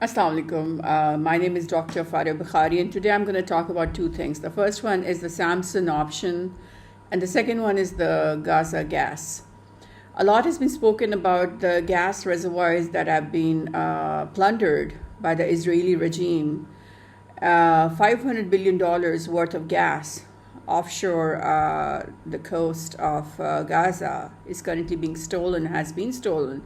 Assalamu alaikum. My name is Dr. Farid Bukhari, and today I'm going to talk about two things. The first one is the Samson option, and the second one is the Gaza gas. A lot has been spoken about the gas reservoirs that have been plundered by the Israeli regime. $500 billion worth of gas offshore the coast of Gaza is currently being stolen, has been stolen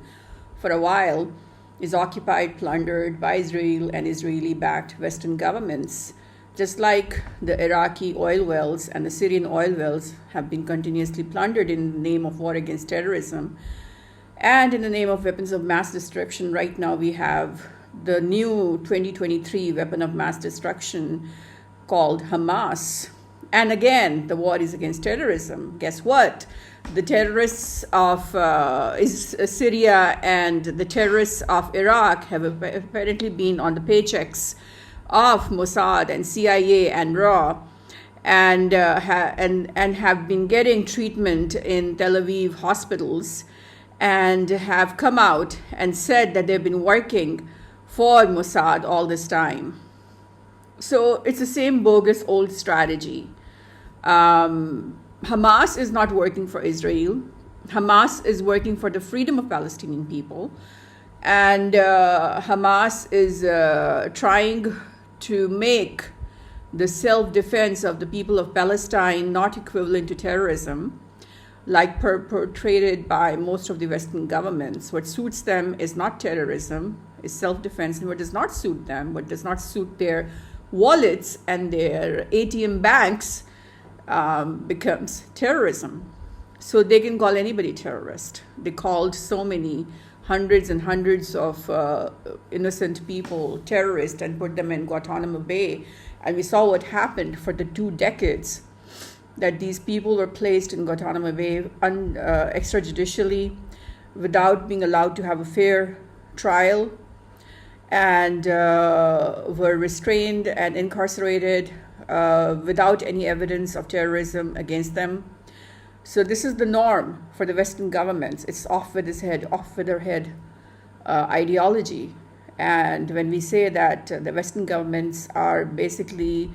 for a while, is occupied, plundered by Israel and Israeli-backed Western governments, just like the Iraqi oil wells and the Syrian oil wells have been continuously plundered in the name of war against terrorism and in the name of weapons of mass destruction. Right now we have the new 2023 weapon of mass destruction called Hamas. And again, the war is against terrorism. Guess what? The terrorists of Syria and the terrorists of Iraq have apparently been on the paychecks of Mossad and CIA and RAW, and have been getting treatment in Tel Aviv hospitals, and have come out and said that they've been working for Mossad all this time. So it's the same bogus old strategy. Hamas is not working for Israel. Hamas is working for the freedom of Palestinian people. And Hamas is trying to make the self-defense of the people of Palestine not equivalent to terrorism, like portrayed by most of the Western governments. What suits them is not terrorism, is self-defense, and what does not suit them, what does not suit their wallets and their ATM banks becomes terrorism. So they can call anybody terrorist. They called so many hundreds and hundreds of innocent people terrorists and put them in Guantanamo Bay. And we saw what happened for the 2 decades that these people were placed in Guantanamo Bay extrajudicially without being allowed to have a fair trial, and were restrained and incarcerated without any evidence of terrorism against them. So this is the norm for the Western governments. It's off with their head ideology. And when we say that the Western governments are basically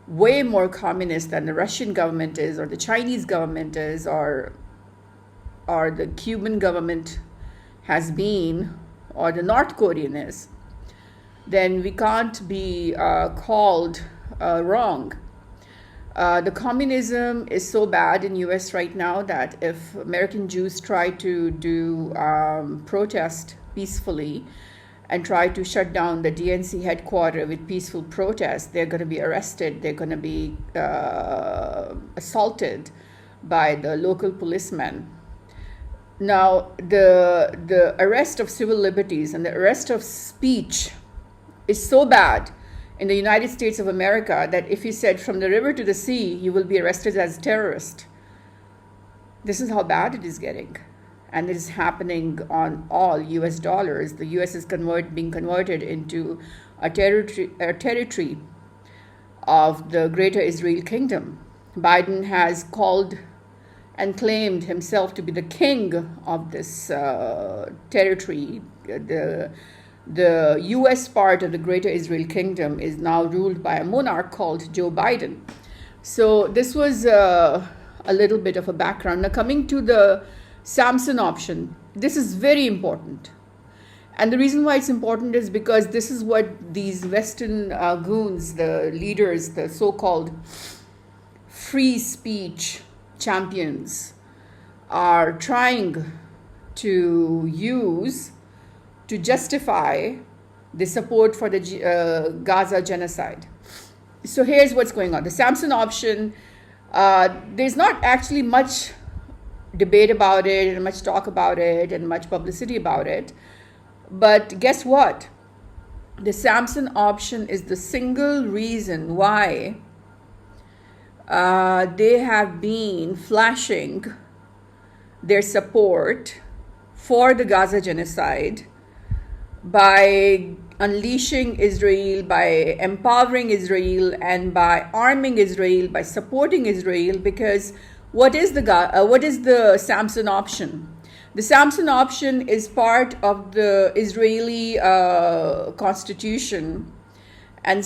way more communist than the Russian government is, or the Chinese government is, or the Cuban government has been, or the North Korean is, then we can't be called wrong. The communism is so bad in US right now that if American Jews try to do protest peacefully and try to shut down the DNC headquarters with peaceful protest, they're going to be arrested, they're going to be assaulted by the local policemen. Now, the arrest of civil liberties and the arrest of speech is so bad in the United States of America that if you said from the river to the sea, you will be arrested as a terrorist. This is how bad it is getting. And it is happening on all US dollars. The US is being converted into a territory of the Greater Israel Kingdom. Biden has called and claimed himself to be the king of this territory. The US part of the Greater Israel Kingdom is now ruled by a monarch called Joe Biden. So this was a little bit of a background. Now coming to the Samson option, this is very important. And the reason why it's important is because this is what these Western goons, the leaders, the so-called free speech champions, are trying to use to justify the support for the Gaza genocide. So here's what's going on. The Samson option, there's not actually much debate about it and much talk about it and much publicity about it. But guess what? The Samson option is the single reason why they have been flashing their support for the Gaza genocide by unleashing Israel, by empowering Israel, and by arming Israel, by supporting Israel. Because what is the Samson option? The Samson option is part of the Israeli constitution and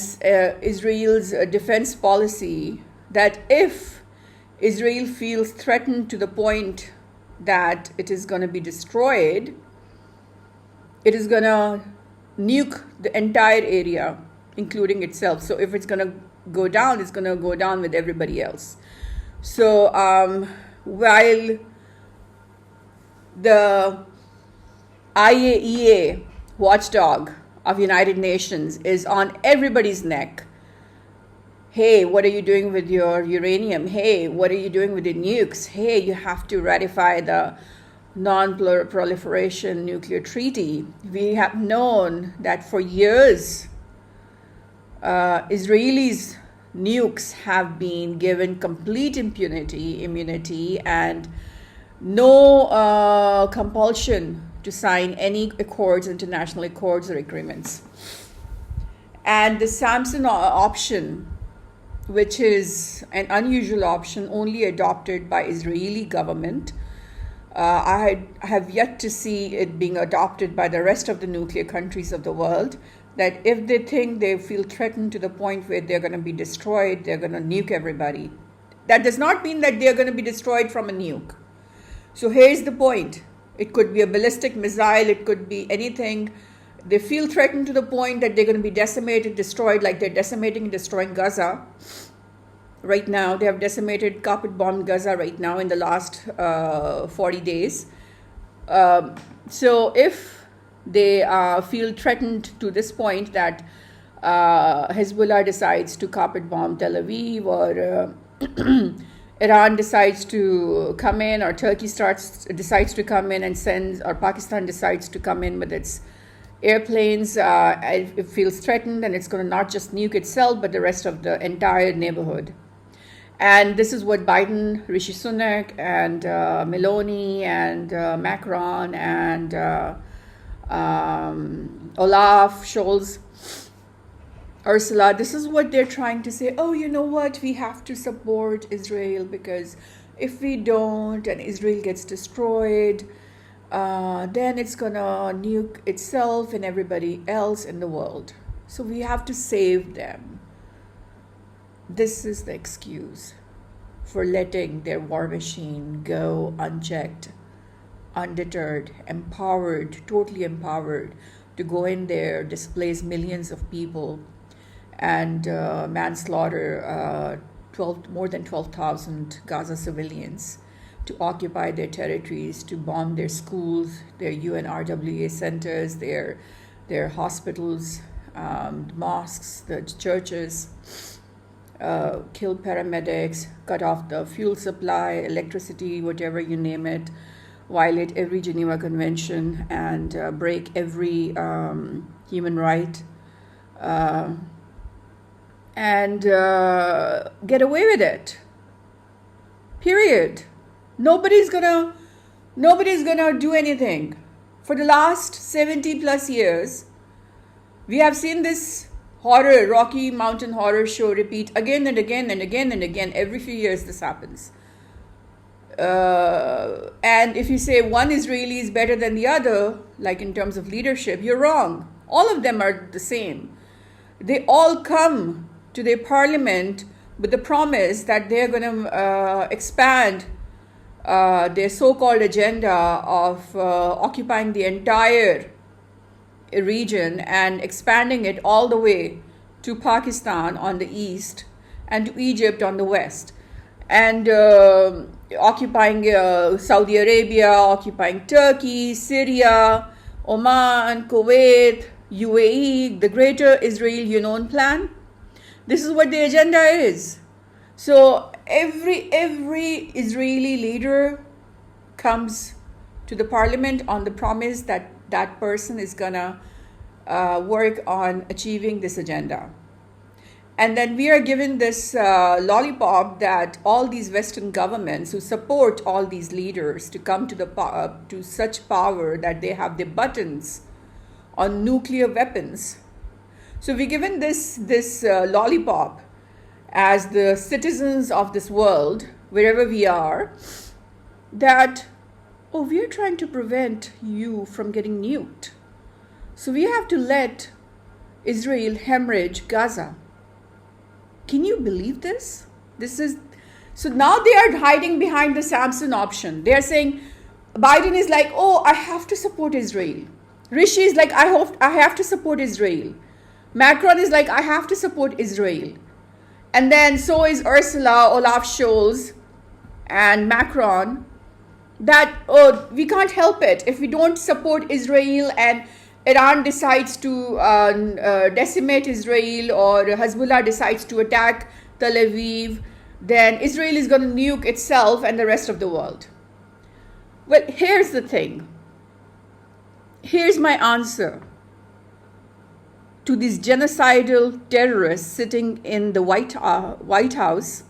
Israel's defense policy, that if Israel feels threatened to the point that it is going to be destroyed, it is going to nuke the entire area, including itself. So if it's going to go down, it's going to go down with everybody else. So while the IAEA watchdog of United Nations is on everybody's neck, hey, what are you doing with your uranium? Hey, what are you doing with your nukes? Hey, you have to ratify the non-proliferation nuclear treaty. We have known that for years, Israelis' nukes have been given complete immunity, and no compulsion to sign any accords, international accords or agreements. And the Samson option, which is an unusual option only adopted by Israeli government, I have yet to see it being adopted by the rest of the nuclear countries of the world, that if they think they feel threatened to the point where they're going to be destroyed, they're going to nuke everybody. That does not mean that they're going to be destroyed from a nuke. So here's the point. It could be a ballistic missile, it could be anything. They feel threatened to the point that they're going to be decimated, destroyed, like they're decimating and destroying Gaza. Right now, they have decimated, carpet bombed Gaza right now in the last 40 days. So if they feel threatened to this point that Hezbollah decides to carpet bomb Tel Aviv, or Iran decides to come in, or Turkey decides to come in and sends, or Pakistan decides to come in with its airplanes, it feels threatened, and it's going to not just nuke itself, but the rest of the entire neighborhood. And this is what Biden, Rishi Sunak, and Meloni, and Macron, and Olaf Scholz, Ursula, this is what they're trying to say. Oh, you know what? We have to support Israel, because if we don't and Israel gets destroyed, then it's going to nuke itself and everybody else in the world. So we have to save them. This is the excuse for letting their war machine go unchecked, undeterred, empowered, totally empowered to go in there, displace millions of people, and manslaughter more than 12,000 Gaza civilians, to occupy their territories, to bomb their schools, their UNRWA centers, their hospitals, mosques, the churches, kill paramedics, cut off the fuel supply, electricity, whatever you name it, violate every Geneva Convention, and break every human right, and get away with it. Period. Nobody's gonna do anything. For the last 70 plus years, we have seen this horror, Rocky Mountain Horror Show repeat again and again and again and again. Every few years this happens. And if you say one Israeli is better than the other, like in terms of leadership, you're wrong. All of them are the same. They all come to their parliament with the promise that they're going to expand their so-called agenda of occupying the entire region and expanding it all the way to Pakistan on the east and to Egypt on the west, and occupying Saudi Arabia, occupying Turkey, Syria, Oman, Kuwait, UAE, the Greater Israel Union Plan. This is what the agenda is. So every Israeli leader comes to the parliament on the promise that that person is gonna work on achieving this agenda. And then we are given this lollipop that all these Western governments who support all these leaders to come to such power that they have the buttons on nuclear weapons. So we're given this lollipop as the citizens of this world, wherever we are, that oh, we're trying to prevent you from getting nuked. So we have to let Israel hemorrhage Gaza. Can you believe this? So now they are hiding behind the Samson option. They are saying, Biden is like, oh, I have to support Israel. Rishi is like, I have to support Israel. Macron is like, I have to support Israel. And then so is Ursula, Olaf Scholz, and Macron, that, oh, we can't help it. If we don't support Israel and Iran decides to decimate Israel, or Hezbollah decides to attack Tel Aviv, then Israel is going to nuke itself and the rest of the world. Well, here's the thing. Here's my answer to these genocidal terrorists sitting in the White House,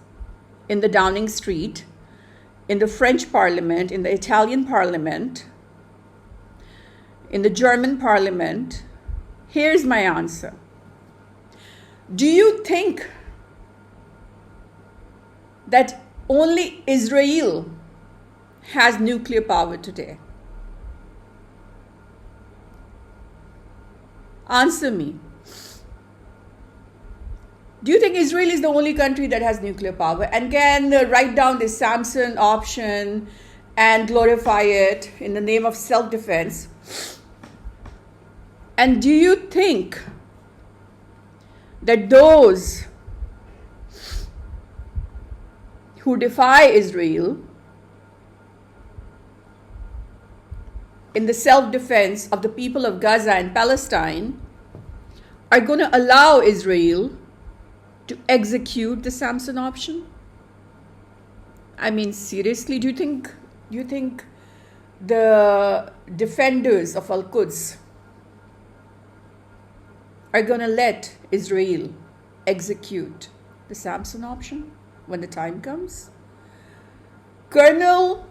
in the Downing Street, in the French Parliament, in the Italian Parliament, in the German Parliament. Here's my answer. Do you think that only Israel has nuclear power today? Answer me. Do you think Israel is the only country that has nuclear power and can write down this Samson option and glorify it in the name of self-defense? And do you think that those who defy Israel in the self-defense of the people of Gaza and Palestine are going to allow Israel to execute the Samson option? I mean, seriously, do you think the defenders of Al-Quds are going to let Israel execute the Samson option when the time comes? Colonel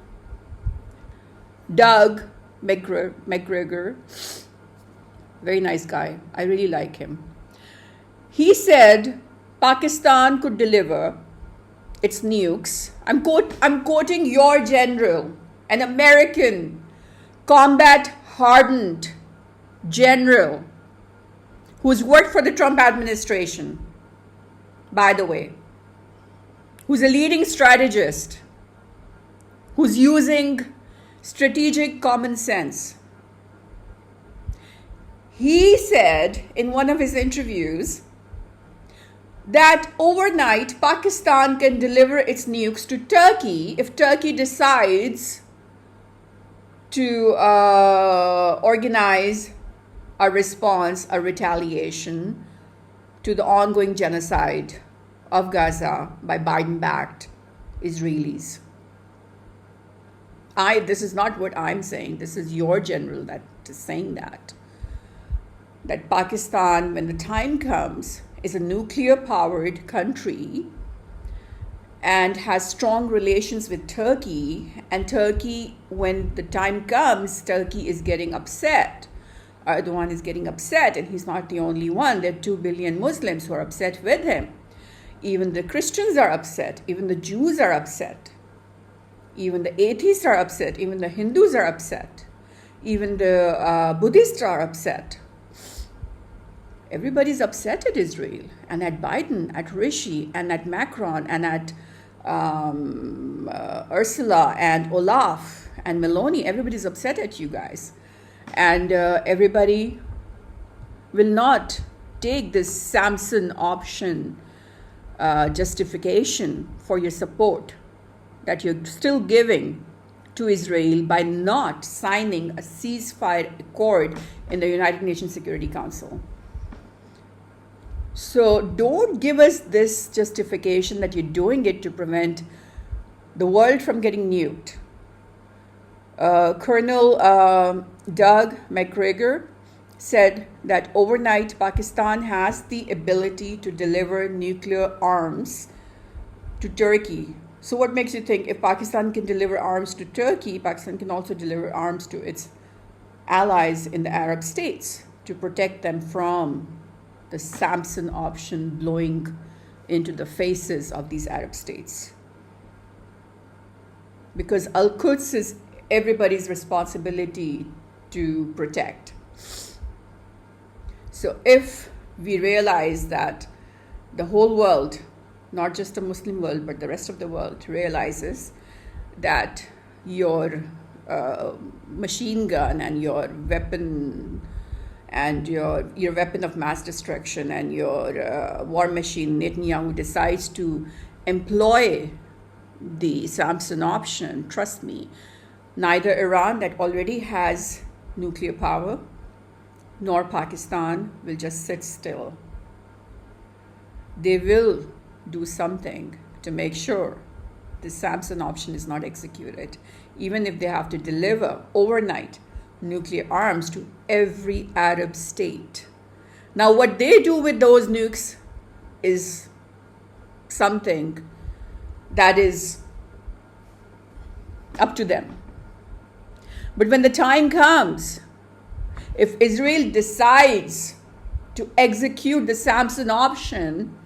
Doug McGregor, very nice guy, I really like him. He said Pakistan could deliver its nukes. I'm quoting your general, an American combat-hardened general who's worked for the Trump administration, by the way, who's a leading strategist, who's using strategic common sense. He said in one of his interviews that overnight Pakistan can deliver its nukes to Turkey if Turkey decides to organize a response, a retaliation to the ongoing genocide of Gaza by Biden-backed Israelis. This is not what I'm saying. This is your general that is saying that Pakistan, when the time comes, is a nuclear-powered country and has strong relations with Turkey. And Turkey, when the time comes, Turkey is getting upset. Erdogan is getting upset, and he's not the only one. There are 2 billion Muslims who are upset with him. Even the Christians are upset. Even the Jews are upset. Even the atheists are upset. Even the Hindus are upset. Even the Buddhists are upset. Everybody's upset at Israel and at Biden, at Rishi and at Macron and at Ursula and Olaf and Meloni. Everybody's upset at you guys. And everybody will not take this Samson option justification for your support that you're still giving to Israel by not signing a ceasefire accord in the United Nations Security Council. So don't give us this justification that you're doing it to prevent the world from getting nuked. Colonel Doug McGregor said that overnight Pakistan has the ability to deliver nuclear arms to Turkey. So what makes you think if Pakistan can deliver arms to Turkey, Pakistan can also deliver arms to its allies in the Arab states to protect them from the Samson option blowing into the faces of these Arab states? Because Al-Quds is everybody's responsibility to protect. So if we realize that the whole world, not just the Muslim world, but the rest of the world realizes that your machine gun and your weapon and your weapon of mass destruction and your war machine, Netanyahu, decides to employ the Samson option, trust me, neither Iran, that already has nuclear power, nor Pakistan will just sit still. They will do something to make sure the Samson option is not executed, even if they have to deliver overnight nuclear arms to every Arab state. Now, what they do with those nukes is something that is up to them. But when the time comes, if Israel decides to execute the Samson option,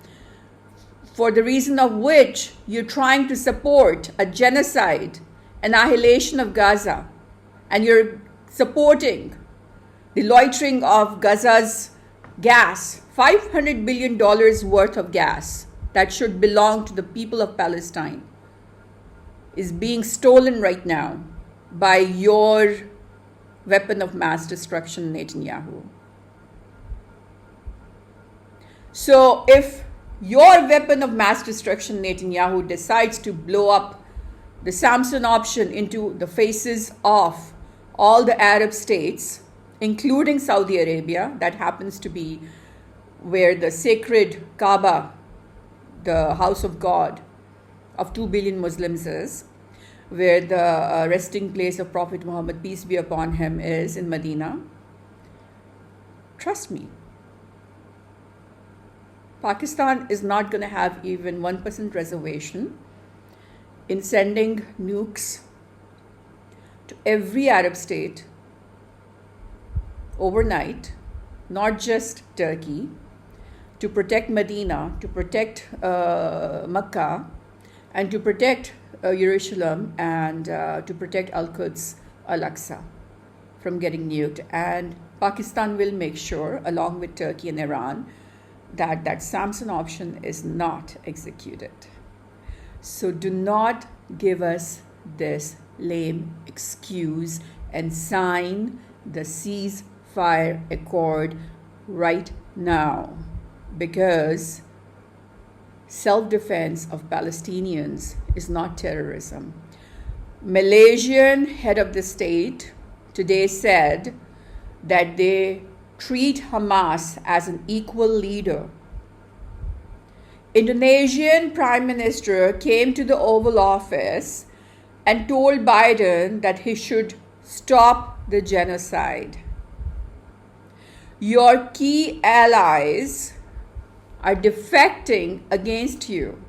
for the reason of which you're trying to support a genocide, annihilation of Gaza, and you're supporting the loitering of Gaza's gas, $500 billion worth of gas that should belong to the people of Palestine, is being stolen right now by your weapon of mass destruction, Netanyahu. So if your weapon of mass destruction, Netanyahu, decides to blow up the Samson option into the faces of all the Arab states, including Saudi Arabia, that happens to be where the sacred Kaaba, the house of God of 2 billion Muslims is, where the resting place of Prophet Muhammad, peace be upon him, is in Medina. Trust me, Pakistan is not going to have even 1% reservation in sending nukes to every Arab state overnight, not just Turkey, to protect Medina, to protect Mecca, and to protect Jerusalem, and to protect Al-Quds, Al-Aqsa from getting nuked. And Pakistan will make sure, along with Turkey and Iran, that that Samson option is not executed. So do not give us this lame excuse and sign the ceasefire accord right now, because self-defense of Palestinians is not terrorism. Malaysian head of the state today said that they treat Hamas as an equal leader. Indonesian Prime Minister came to the Oval Office and told Biden that he should stop the genocide. Your key allies are defecting against you.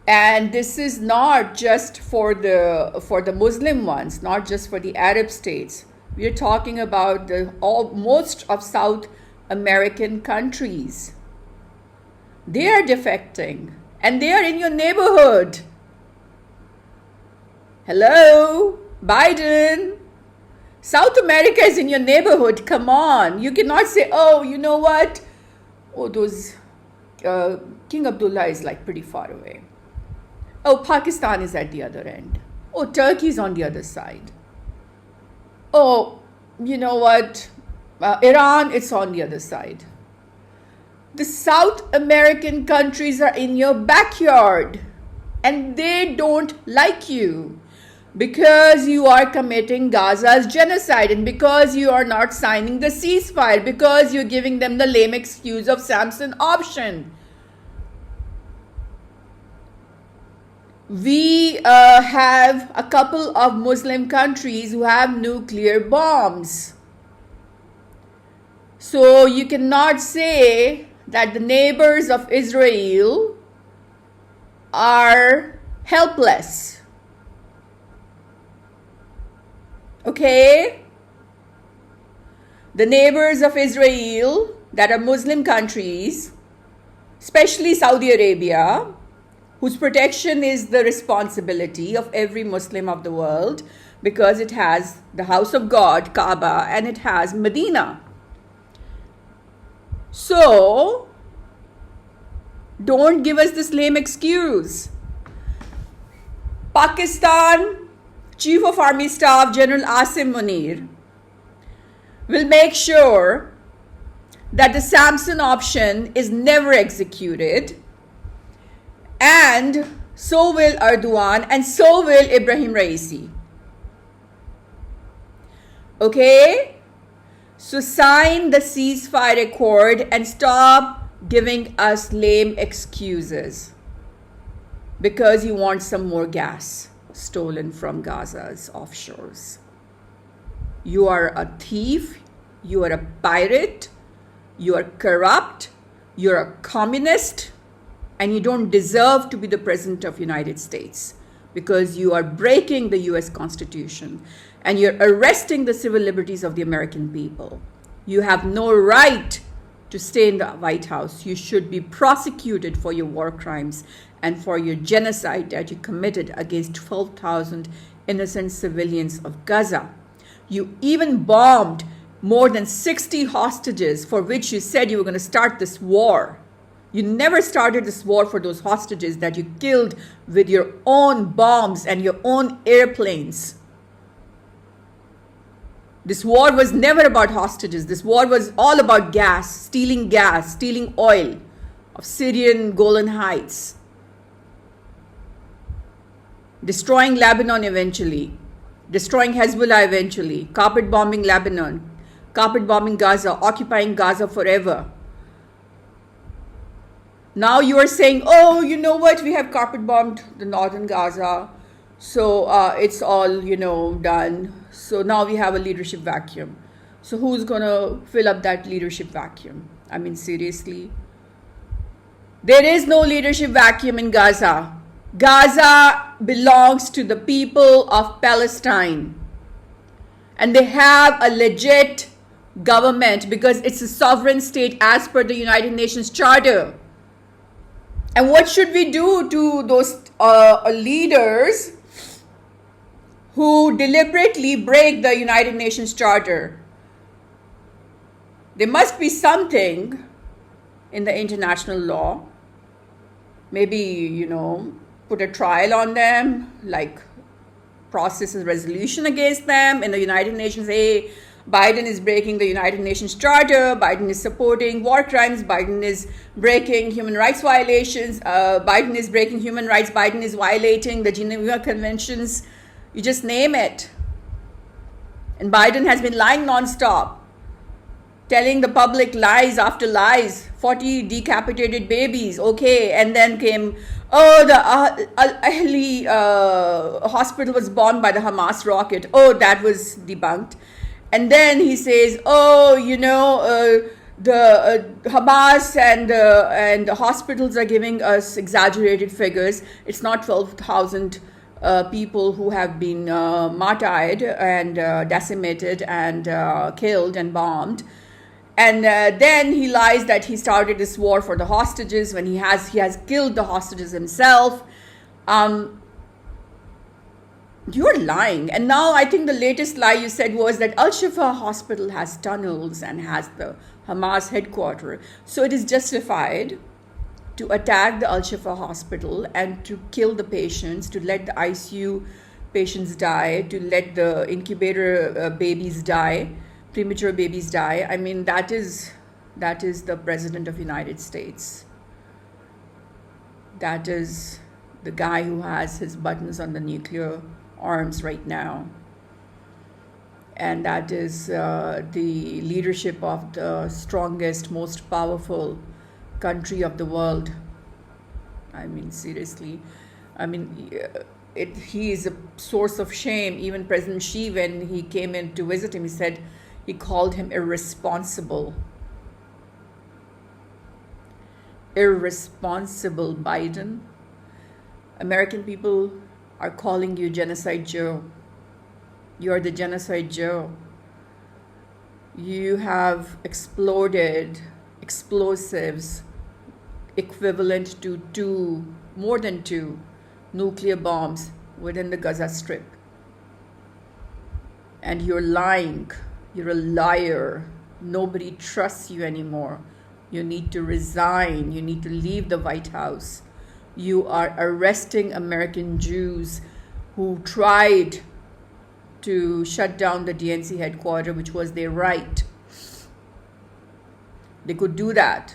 And this is not just for the Muslim ones, not just for the Arab states. We are talking about most of South American countries. They are defecting, and they are in your neighborhood. Hello, Biden. South America is in your neighborhood. Come on. You cannot say, oh, you know what? Oh, King Abdullah is like pretty far away. Oh, Pakistan is at the other end. Oh, Turkey is on the other side. Oh, you know what? Iran, it's on the other side. The South American countries are in your backyard, and they don't like you because you are committing Gaza's genocide, and because you are not signing the ceasefire, because you're giving them the lame excuse of Samson option. We have a couple of Muslim countries who have nuclear bombs. So you cannot say that the neighbors of Israel are helpless. Okay? The neighbors of Israel that are Muslim countries, especially Saudi Arabia, whose protection is the responsibility of every Muslim of the world, because it has the house of God, Kaaba, and it has Medina. So, don't give us this lame excuse. Pakistan Chief of Army Staff General Asim Munir will make sure that the Samson option is never executed, and so will Erdogan, and so will Ibrahim Raisi. Okay? So sign the ceasefire accord and stop giving us lame excuses because you want some more gas stolen from Gaza's offshores. You are a thief, you are a pirate, you are corrupt, you're a communist, and you don't deserve to be the President of the United States because you are breaking the US Constitution and you're arresting the civil liberties of the American people. You have no right to stay in the White House. You should be prosecuted for your war crimes and for your genocide that you committed against 12,000 innocent civilians of Gaza. You even bombed more than 60 hostages for which you said you were going to start this war. You never started this war for those hostages that you killed with your own bombs and your own airplanes. This war was never about hostages. This war was all about gas, stealing oil of Syrian Golan Heights, destroying Lebanon eventually, destroying Hezbollah eventually, carpet bombing Lebanon, carpet bombing Gaza, occupying Gaza forever. Now you are saying, oh, you know what, we have carpet bombed the northern Gaza, so it's all, done. So now we have a leadership vacuum. So who's going to fill up that leadership vacuum? I mean, seriously? There is no leadership vacuum in Gaza. Gaza belongs to the people of Palestine. And they have a legit government because it's a sovereign state as per the United Nations Charter. And what should we do to those leaders who deliberately break the United Nations Charter? There must be something in the international law. Maybe, put a trial on them, like process a resolution against them in the United Nations. Hey, Biden is breaking the United Nations Charter. Biden is supporting war crimes. Biden is breaking human rights violations. Biden is breaking human rights. Biden is violating the Geneva Conventions. You just name it. And Biden has been lying nonstop, telling the public lies after lies. 40 decapitated babies. Okay. And then came, the Al-Ahli hospital was bombed by the Hamas rocket. Oh, that was debunked. And then he says, the Hamas and the hospitals are giving us exaggerated figures. It's not 12,000 people who have been martyred and decimated and killed and bombed. And then he lies that he started this war for the hostages when he has killed the hostages himself. You're lying. And now I think the latest lie you said was that Al-Shifa hospital has tunnels and has the Hamas headquarters. So it is justified to attack the Al-Shifa hospital and to kill the patients, to let the ICU patients die, to let the incubator babies die, premature babies die. I mean, that is the President of the United States. That is the guy who has his buttons on the nuclear arms right now. And that is the leadership of the strongest, most powerful country of the world. I mean, seriously. I mean, he is a source of shame. Even President Xi, when he came in to visit him, he called him irresponsible. Irresponsible Biden. American people are calling you Genocide Joe. You are the Genocide Joe. You have exploded explosives equivalent to more than two nuclear bombs within the Gaza Strip. And you're lying. You're a liar. Nobody trusts you anymore. You need to resign. You need to leave the White House. You are arresting American Jews who tried to shut down the DNC headquarters, which was their right. They could do that.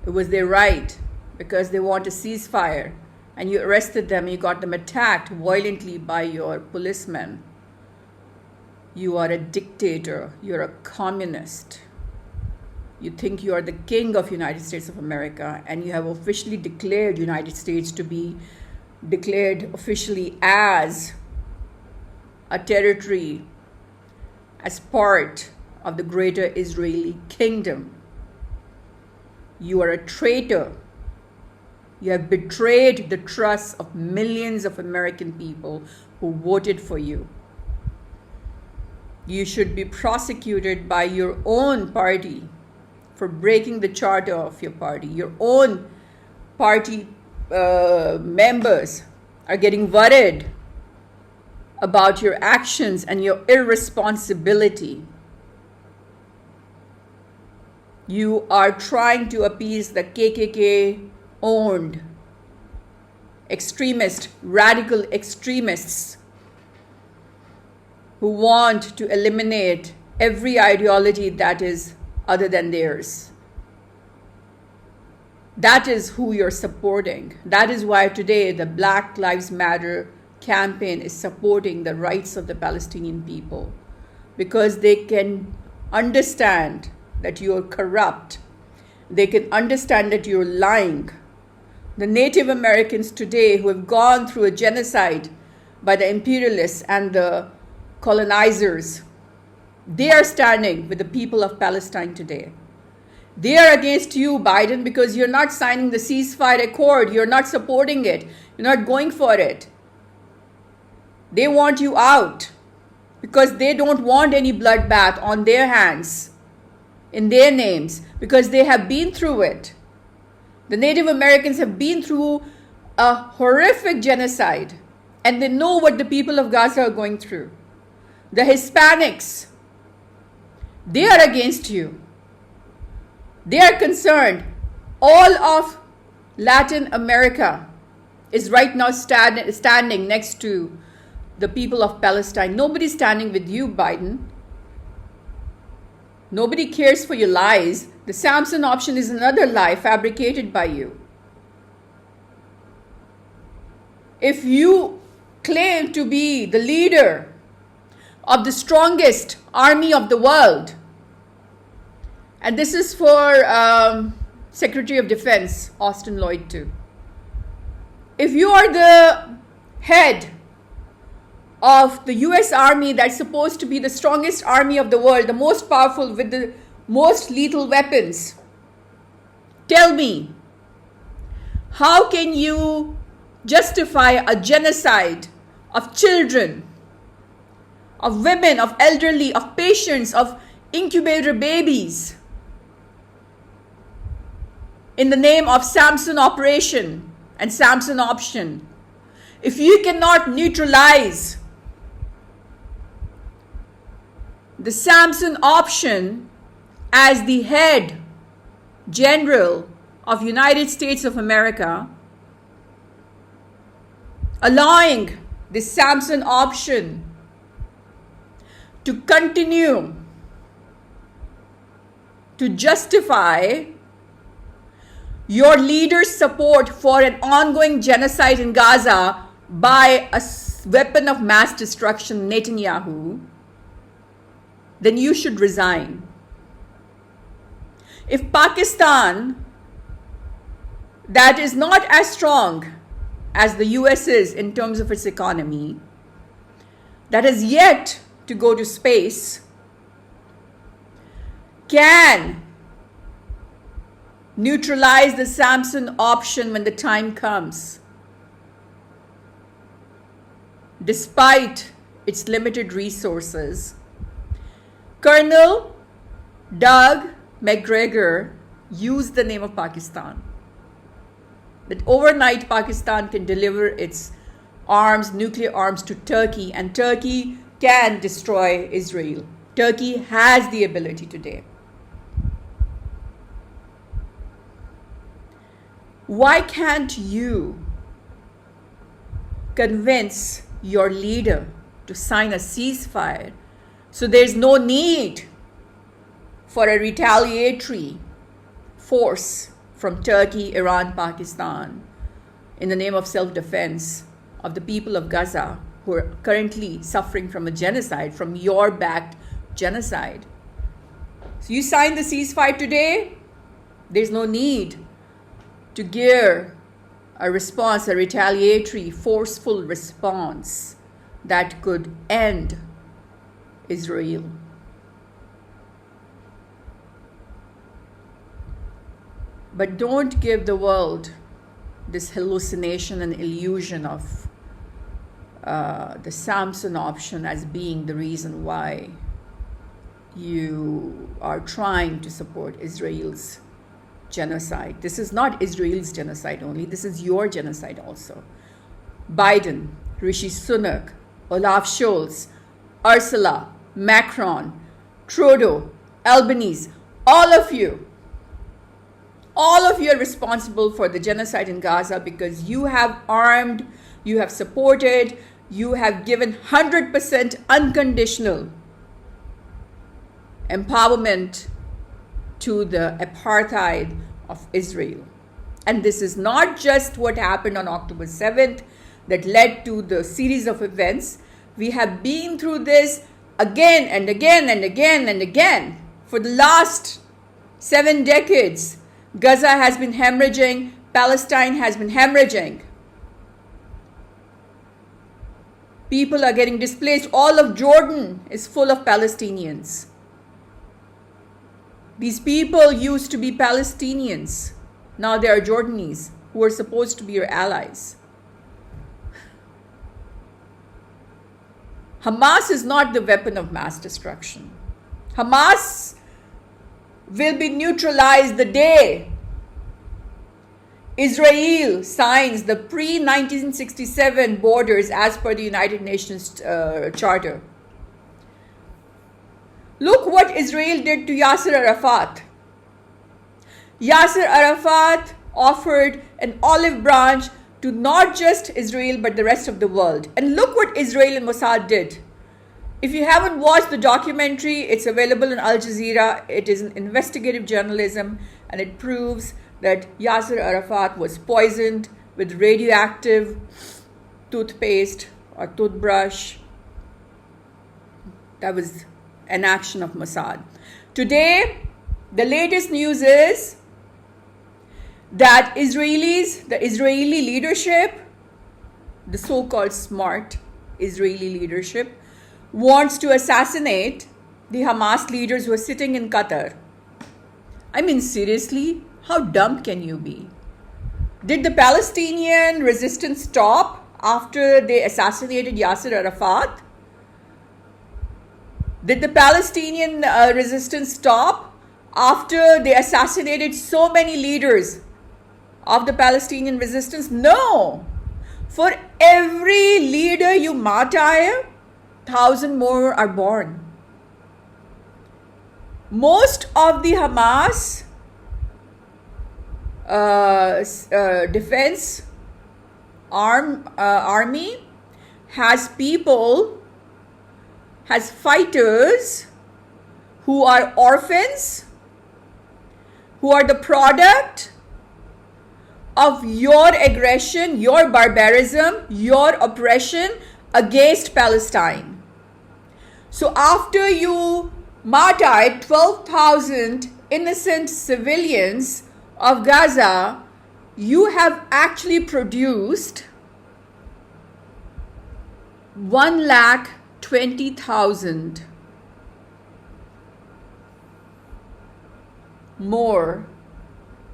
It was their right because they want a ceasefire. And you arrested them and you got them attacked violently by your policemen. You are a dictator. You're a communist. You think you are the king of United States of America, and you have officially declared United States to be declared officially as a territory, as part of the greater Israeli kingdom. You are a traitor. You have betrayed the trust of millions of American people who voted for you. You should be prosecuted by your own party for breaking the charter of your party. Your own party members are getting worried about your actions and your irresponsibility. You are trying to appease the KKK-owned extremists, radical extremists who want to eliminate every ideology that is other than theirs. That is who you're supporting. That is why today the Black Lives Matter campaign is supporting the rights of the Palestinian people, because they can understand that you're corrupt. They can understand that you're lying. The Native Americans today who have gone through a genocide by the imperialists and the colonizers, they are standing with the people of Palestine today. They are against you, Biden, because you're not signing the ceasefire accord. You're not supporting it. You're not going for it. They want you out because they don't want any bloodbath on their hands, in their names, because they have been through it. The Native Americans have been through a horrific genocide, and they know what the people of Gaza are going through. The Hispanics, they are against you. They are concerned. All of Latin America is right now standing next to the people of Palestine. Nobody's standing with you, Biden. Nobody cares for your lies. The Samson option is another lie fabricated by you. If you claim to be the leader of the strongest army of the world, and this is for Secretary of Defense Austin Lloyd too. If you are the head of the US Army that's supposed to be the strongest army of the world, the most powerful with the most lethal weapons, tell me, how can you justify a genocide of children, of women, of elderly, of patients, of incubator babies in the name of Samson operation and Samson option? If you cannot neutralize the Samson option as the head general of United States of America, allowing the Samson option to continue to justify your leader's support for an ongoing genocide in Gaza by a weapon of mass destruction, Netanyahu, then you should resign. If Pakistan, that is not as strong as the US is in terms of its economy, that has yet to go to space, can neutralize the Samson option when the time comes, despite its limited resources. Colonel Doug McGregor use the name of Pakistan. But overnight, Pakistan can deliver its arms, nuclear arms, to Turkey, and Turkey can destroy Israel. Turkey has the ability today. Why can't you convince your leader to sign a ceasefire so there's no need for a retaliatory force from Turkey, Iran, Pakistan in the name of self-defense of the people of Gaza who are currently suffering from a genocide, from your backed genocide? So you sign the ceasefire today, there's no need to gear a response, a retaliatory, forceful response that could end Israel. But don't give the world this hallucination and illusion of the Samson option as being the reason why you are trying to support Israel's genocide. This is not Israel's genocide only, this is your genocide also. Biden, Rishi Sunak, Olaf Scholz, Ursula, Macron, Trudeau, Albanese, all of you are responsible for the genocide in Gaza because you have armed, you have supported, you have given 100% unconditional empowerment to the apartheid of Israel. And this is not just what happened on October 7th that led to the series of events. We have been through this again and again and again and again. For the last 7 decades, Gaza has been hemorrhaging, Palestine has been hemorrhaging. People are getting displaced. All of Jordan is full of Palestinians. These people used to be Palestinians. Now they are Jordanis who are supposed to be your allies. Hamas is not the weapon of mass destruction. Hamas will be neutralized the day Israel signs the pre-1967 borders as per the United Nations Charter. Look what Israel did to Yasser Arafat. Yasser Arafat offered an olive branch to not just Israel but the rest of the world. And look what Israel and Mossad did. If you haven't watched the documentary, it's available on Al Jazeera. It is an investigative journalism and it proves that Yasser Arafat was poisoned with radioactive toothpaste or toothbrush. That was an action of Mossad. Today, the latest news is that the Israeli leadership, the so-called smart Israeli leadership, wants to assassinate the Hamas leaders who are sitting in Qatar. I mean, seriously, how dumb can you be? Did the Palestinian resistance stop after they assassinated Yasser Arafat? Did the Palestinian resistance stop after they assassinated so many leaders of the Palestinian resistance? No. For every leader you martyr, 1,000 more are born. Most of the Hamas defense army has fighters who are orphans, who are the product of your aggression, your barbarism, your oppression against Palestine. So after you martyred 12,000 innocent civilians of Gaza, you have actually produced 120,000 more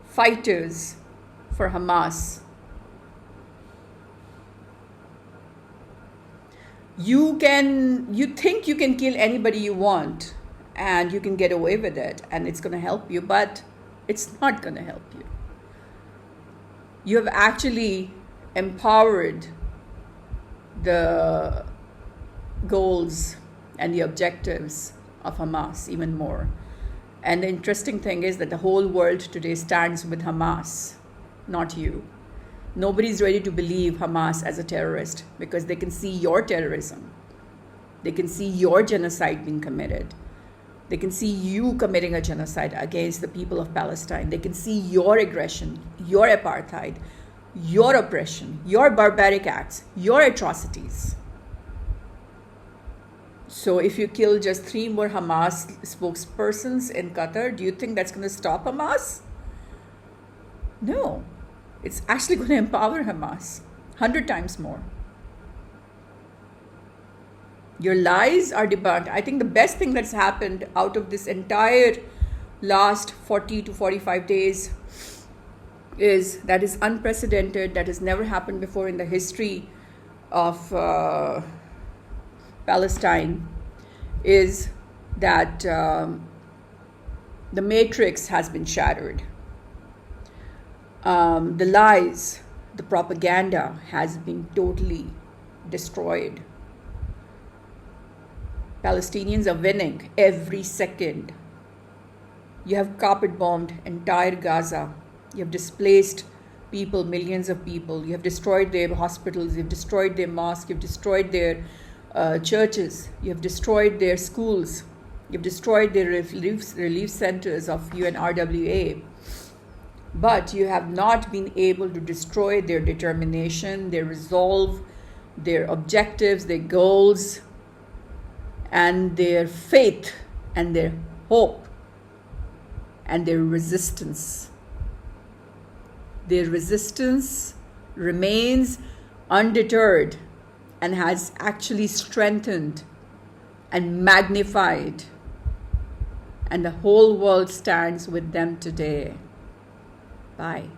fighters for Hamas. You think you can kill anybody you want and you can get away with it and it's going to help you, but It's not going to help you. You have actually empowered the goals and the objectives of Hamas even more. And the interesting thing is that the whole world today stands with Hamas, not you. Nobody's ready to believe Hamas as a terrorist because they can see your terrorism. They can see your genocide being committed. They can see you committing a genocide against the people of Palestine. They can see your aggression, your apartheid, your oppression, your barbaric acts, your atrocities. So if you kill just 3 more Hamas spokespersons in Qatar, do you think that's going to stop Hamas? No. It's actually going to empower Hamas 100 times more. Your lies are debunked. I think the best thing that's happened out of this entire last 40 to 45 days is that is unprecedented, that has never happened before in the history of Palestine, is that the matrix has been shattered. The lies, the propaganda has been totally destroyed. Palestinians are winning every second. You have carpet bombed entire Gaza. You have displaced people, millions of people. You have destroyed their hospitals. You have destroyed their mosques. You have destroyed their churches. You have destroyed their schools. You have destroyed their relief centers of UNRWA. But you have not been able to destroy their determination, their resolve, their objectives, their goals, and their faith, and their hope, and their resistance. Their resistance remains undeterred and has actually strengthened and magnified. And the whole world stands with them today. Bye.